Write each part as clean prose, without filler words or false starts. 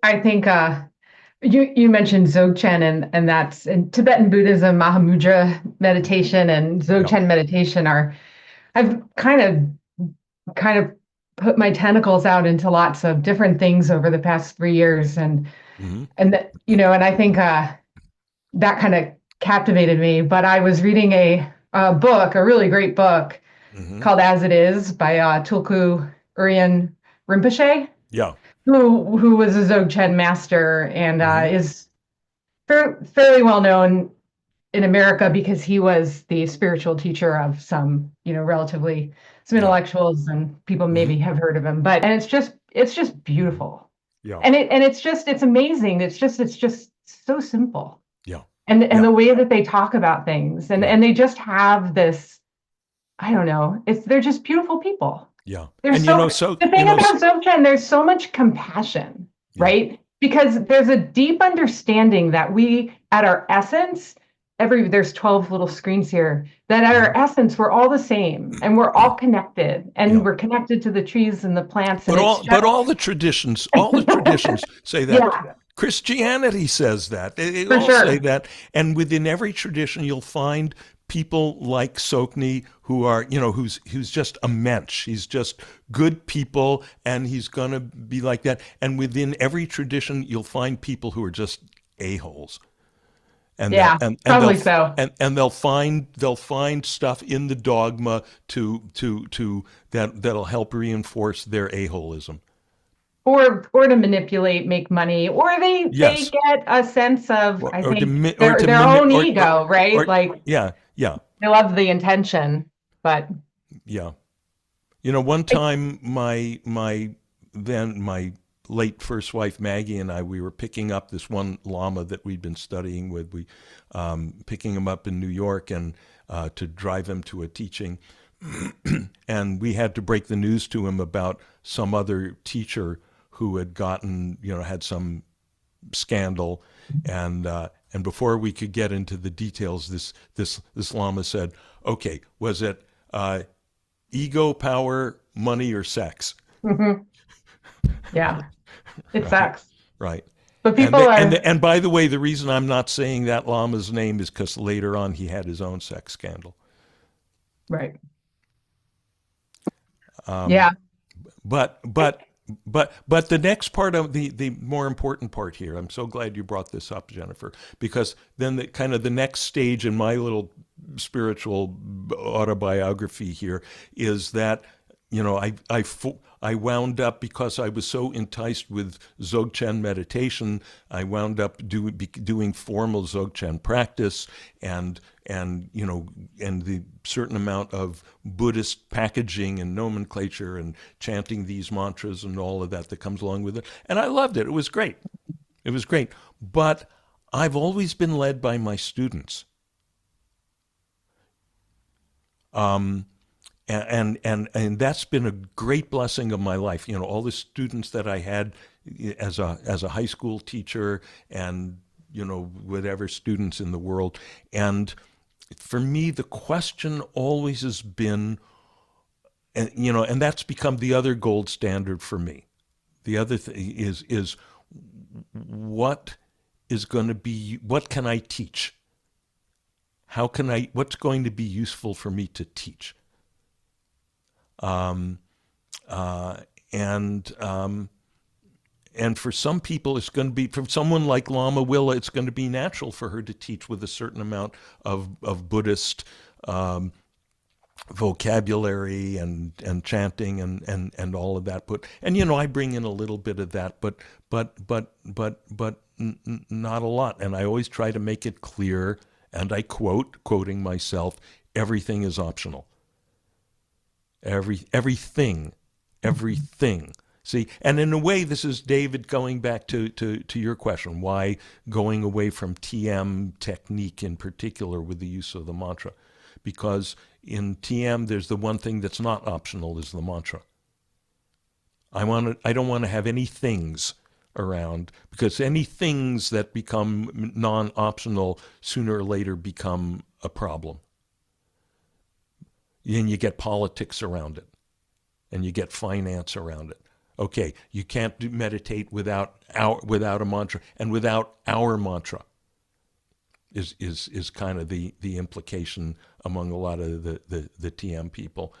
I think you mentioned Dzogchen and that's in Tibetan Buddhism, Mahamudra meditation and Yeah. Dzogchen meditation are I've kind of put my tentacles out into lots of different things over the past 3 years Hmm. and that and I think that kind of captivated me. But I was reading a book, a really great book Hmm. called As It Is by Tulku Urien Rinpoche, Yeah. who was a Dzogchen master and Hmm. is fairly well known in America because he was the spiritual teacher of relatively some Yeah. intellectuals and people Hmm. maybe have heard of him. But and it's just beautiful. Yeah. It's amazing. It's just so simple. Yeah. And Yeah. the way that they talk about things Yeah. and they just have this, I don't know, they're just beautiful people. Yeah. There's And so so the thing about Dzogchen, there's so much compassion, yeah. right? Because there's a deep understanding that we, at our essence, there's 12 little screens here, that at Hmm. our essence, we're all the same and we're all connected and Yeah. we're connected to the trees and the plants. And But it's all just, all the traditions say that. yeah, Christianity says that. They for all say sure. that. And within every tradition, you'll find people like Sokni who are, who's just a mensch. He's just good people, and he's going to be like that. And within every tradition, you'll find people who are just a-holes. And they'll Yeah, and they'll probably so. and they'll find stuff in the dogma to that'll help reinforce their a-holism. Or to manipulate, make money, or they Yes, get a sense of, I or to think, or to their mimic own ego, right? or Like yeah, yeah, they love the intention, but yeah. One time my late first wife Maggie and I, we were picking up this one lama that we'd been studying with. We picking him up in New York and to drive him to a teaching, and we had to break the news to him about some other teacher who had had some scandal, and before we could get into the details, this lama said, "Okay, was it ego, power, money, or sex?" mhm, yeah, it Right, sucks. right. But And people are and by the way, the reason I'm not saying that lama's name is because later on he had his own sex scandal. right. Um, Yeah. but but but the next part of the more important part here, I'm so glad you brought this up, Jennifer, because then the kind of the next stage in my little spiritual autobiography here is that I wound up, because I was so enticed with Dzogchen meditation, I wound up doing formal Dzogchen practice, and the certain amount of Buddhist packaging and nomenclature and chanting these mantras and all of that comes along with it. And I loved it. It was great. It was great. But I've always been led by my students. Um, and that's been a great blessing of my life. All the students that I had as a high school teacher, and whatever students in the world. And for me, the question always has been, and that's become the other gold standard for me. The other thing is what what can I teach? What's going to be useful for me to teach? Um, uh, and and for some people, it's going to be, for someone like Lama Willa, it's going to be natural for her to teach with a certain amount of Buddhist um, vocabulary and chanting and all of that. And I bring in a little bit of that, but not a lot. And I always try to make it clear, and I quoting myself, everything is optional. Everything, everything. See, and in a way, this is David going back to your question: why going away from TM technique in particular with the use of the mantra? Because in TM, there's the one thing that's not optional is the mantra. I don't want to have any things around, because any things that become non-optional sooner or later become a problem. Then you get politics around it, and you get finance around it. Okay, you can't meditate without a mantra, and without our mantra is kind of the implication among a lot of the TM people.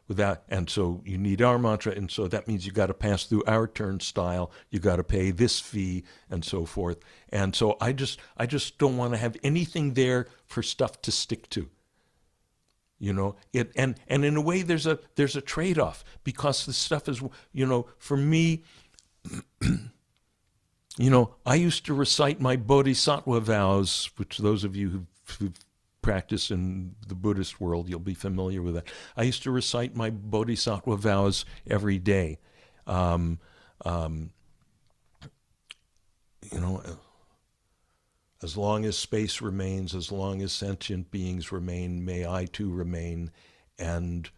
Without, and so you need our mantra, and so that means you got to pass through our turnstile. You got to pay this fee, and so forth. And so I just don't want to have anything there for stuff to stick to. And in a way there's a trade-off, because the stuff is, for me, I used to recite my bodhisattva vows, which those of you who've practiced in the Buddhist world, you'll be familiar with that. I used to recite my bodhisattva vows every day. Um, um, you know, as long as space remains, as long as sentient beings remain, may I too remain and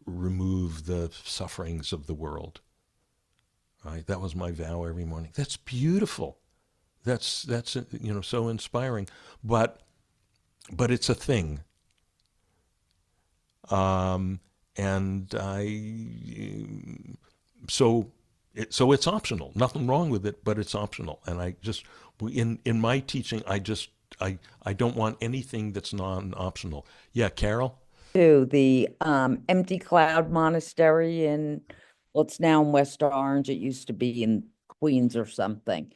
remove the sufferings of the world. Right? That was my vow every morning. That's beautiful. That's so inspiring. But it's a thing. And so it's optional. Nothing wrong with it, but it's optional. And in my teaching, I don't want anything that's non-optional. Yeah, Carol. To the Empty Cloud Monastery in, well, it's now in West Orange. It used to be in Queens or something.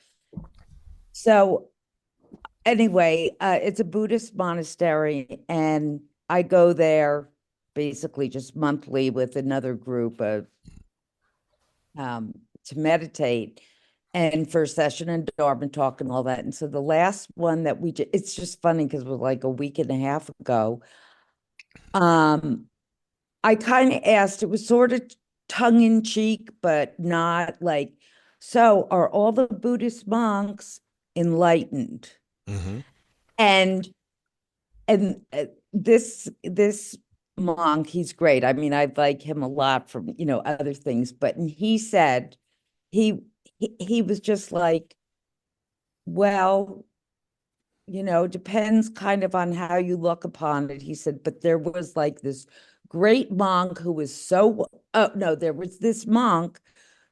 So anyway, it's a Buddhist monastery, and I go there basically just monthly with another group of to meditate and for a session and Dharma talk and all that. And so the last one that it's just funny because it was like a week and a half ago. I kind of asked, it was sort of tongue in cheek, but not like, so are all the Buddhist monks enlightened? Mm-hmm. And this monk, he's great. I mean, I like him a lot from, other things, but he said he was just like, well, depends kind of on how you look upon it. He said, but there was like this great monk who was oh no, there was this monk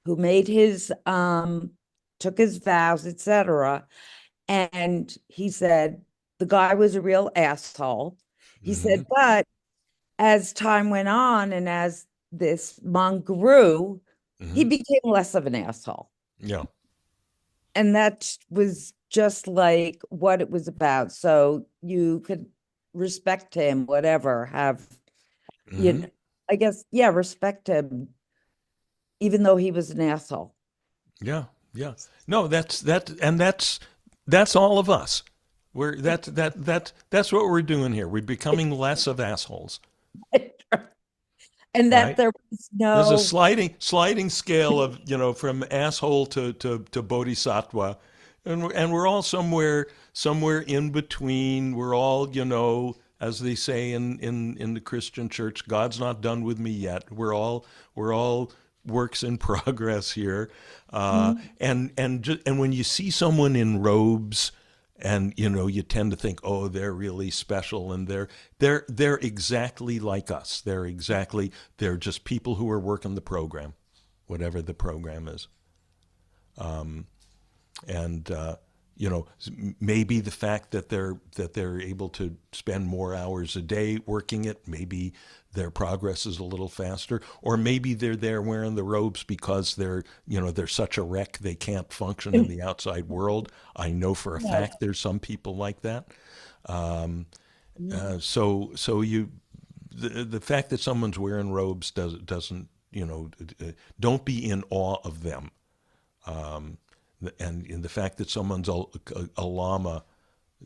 who made took his vows, etc. And he said the guy was a real asshole. He Mm-hmm. said, but as time went on and as this monk grew, he Mm-hmm. became less of an asshole. Yeah. And that was just like what it was about. So you could respect him, whatever, Mm-hmm. I guess, yeah, respect him, even though he was an asshole. Yeah. Yeah. No, that's all of us. That's what we're doing here. We're becoming less of assholes, And that right? there was There's a no, sliding scale of, from asshole to bodhisattva, and we're all somewhere in between. We're all, as they say in the Christian church, God's not done with me yet. We're all works in progress here. And when you see someone in robes, and you tend to think, oh, they're really special, and they're exactly like us. They're just people who are working the program, whatever the program is. And maybe the fact that they're able to spend more hours a day working it, maybe their progress is a little faster, or maybe they're there wearing the robes because they're such a wreck they can't function in the outside world. I know for a no, fact there's some people like that. Um, no. so the fact that someone's wearing robes doesn't don't be in awe of them. Um, and in the fact that someone's a lama,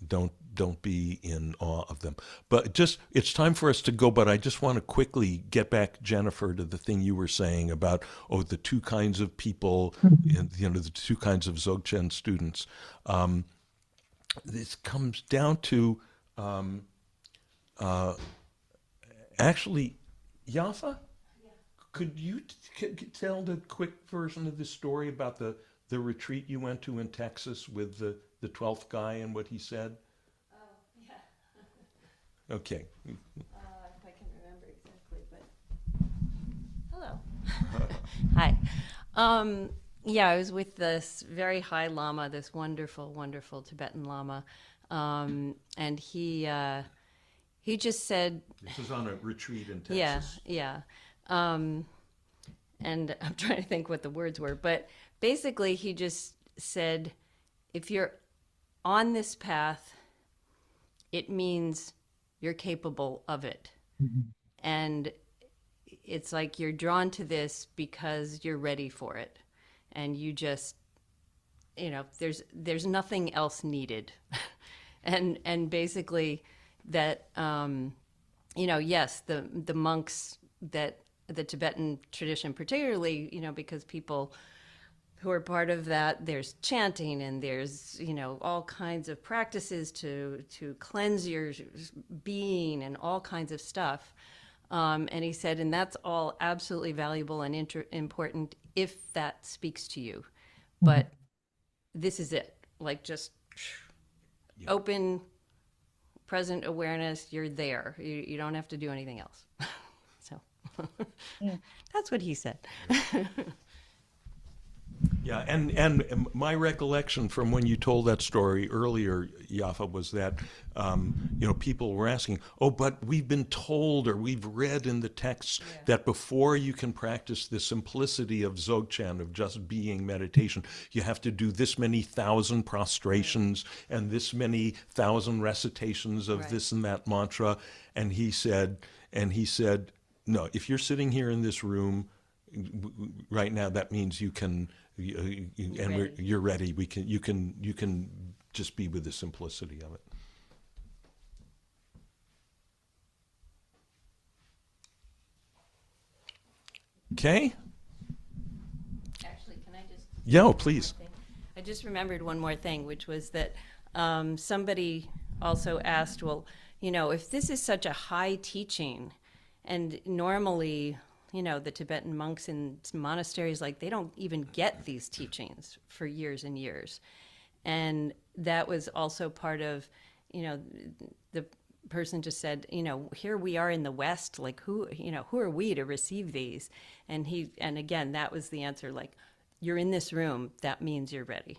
don't be in awe of them. But it's time for us to go. But I just want to quickly get back, Jennifer, to the thing you were saying about the two kinds of people, and the two kinds of Dzogchen students. This comes down to um, actually, Yafa. Could you tell the quick version of this story about the retreat you went to in Texas with the 12th guy and what he said? Oh, yeah. Okay. If I can remember exactly, but hello. Hi. Yeah, I was with this very high Lama, this wonderful, wonderful Tibetan Lama, and he just said, This is on a retreat in yeah, Texas. yeah, um, and I'm trying to think what the words were, but basically he just said, if you're on this path, it means you're capable of it, and it's like you're drawn to this because you're ready for it, and you just, there's nothing else needed. And basically that, yes, the monks, that the Tibetan tradition particularly, because people who are part of that, there's chanting and there's, all kinds of practices to cleanse your being and all kinds of stuff. And he said, and that's all absolutely valuable and important if that speaks to you. But this is it. Like, just open, present awareness, you're there. You don't have to do anything else. So that's what he said. Yeah, and my recollection from when you told that story earlier, Yafa, was that people were asking, oh, but we've been told or we've read in the texts that before you can practice the simplicity of Dzogchen, of just being meditation, you have to do this many thousand prostrations and this many thousand recitations of this and that mantra. And he said, no, if you're sitting here in this room right now, that means you can. You're ready. You can just be with the simplicity of it. Okay. Actually, can I just? Yeah, please. I just remembered one more thing, which was that somebody also asked, well, if this is such a high teaching, and normally, the Tibetan monks in monasteries, like, they don't even get these teachings for years and years. And that was also part of, the person just said, here we are in the West, like, who are we to receive these? And again, that was the answer, like, you're in this room, that means you're ready.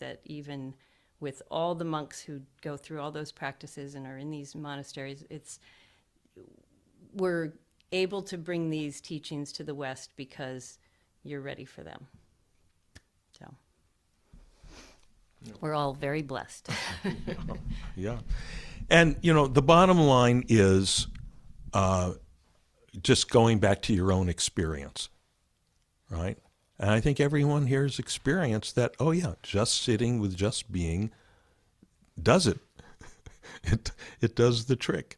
That even with all the monks who go through all those practices and are in these monasteries, we're able to bring these teachings to the West because you're ready for them. So we're all very blessed. Yeah. And, the bottom line is just going back to your own experience, right? And I think everyone here has experienced that, oh, yeah, just sitting with just being does it. It does the trick.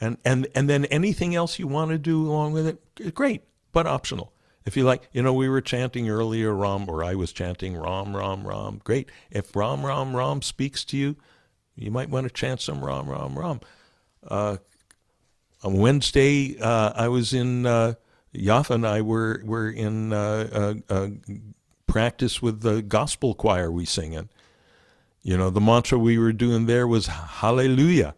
And then anything else you want to do along with it, great, but optional. If you like, we were chanting earlier Ram, or I was chanting Ram, Ram, Ram. Great. If Ram, Ram, Ram speaks to you, you might want to chant some Ram, Ram, Ram. On Wednesday, I was in Yafa and I were in practice with the gospel choir we sing in. The mantra we were doing there was Hallelujah.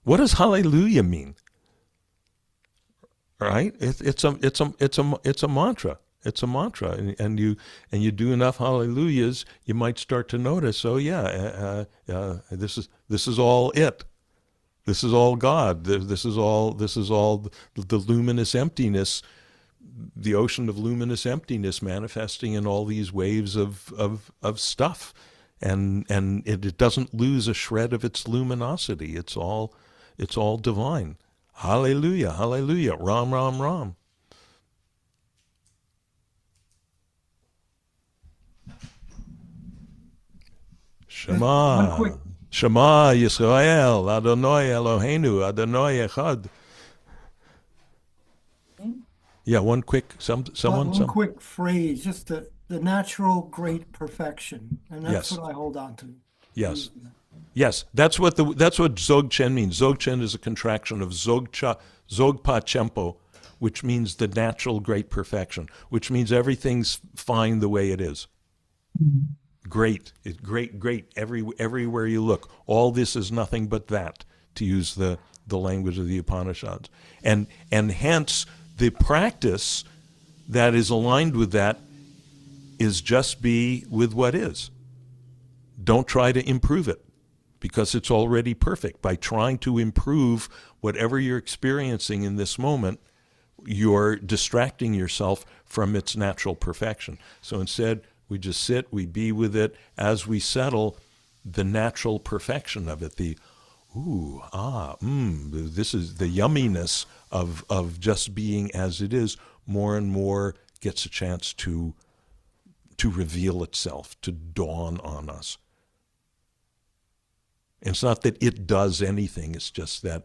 What does hallelujah mean? Right? It's a mantra. It's a mantra, and you do enough hallelujahs, you might start to notice. Oh yeah, this is all it. This is all God. This is all the luminous emptiness, the ocean of luminous emptiness manifesting in all these waves of stuff, and it doesn't lose a shred of its luminosity. It's all divine. Hallelujah, hallelujah, Ram, Ram, Ram. Shema, Shema Yisrael, Adonai Eloheinu, Adonai Echad. Yeah, one quick, One quick phrase, just the natural great perfection, and that's Yes. what I hold on to. Yes. Yes, that's what Dzogchen means. Dzogchen is a contraction of Dzogpa Chempo, which means the natural great perfection, which means everything's fine the way it is. Great, great. Everywhere you look, all this is nothing but that, to use the language of the Upanishads, and hence the practice that is aligned with that is just be with what is. Don't try to improve it, because it's already perfect. By trying to improve whatever you're experiencing in this moment, you're distracting yourself from its natural perfection. So instead, we just sit, we be with it. As we settle, the natural perfection of it, this is the yumminess of just being as it is, more and more gets a chance to reveal itself, to dawn on us. It's not that it does anything, it's just that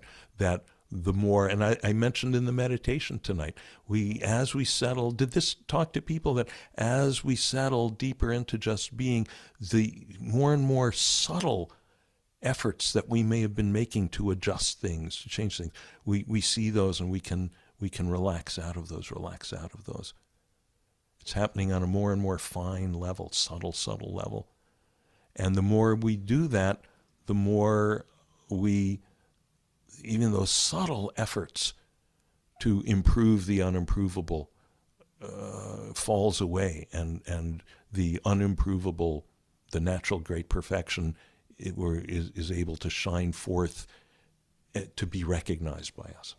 the more, and I mentioned in the meditation tonight, as we settle, did this talk to people that as we settle deeper into just being, the more and more subtle efforts that we may have been making to adjust things, to change things, we see those, and we can relax out of those. It's happening on a more and more fine level, subtle level. And the more we do that, the more even those subtle efforts to improve the unimprovable falls away, and the unimprovable, the natural great perfection, is able to shine forth, to be recognized by us.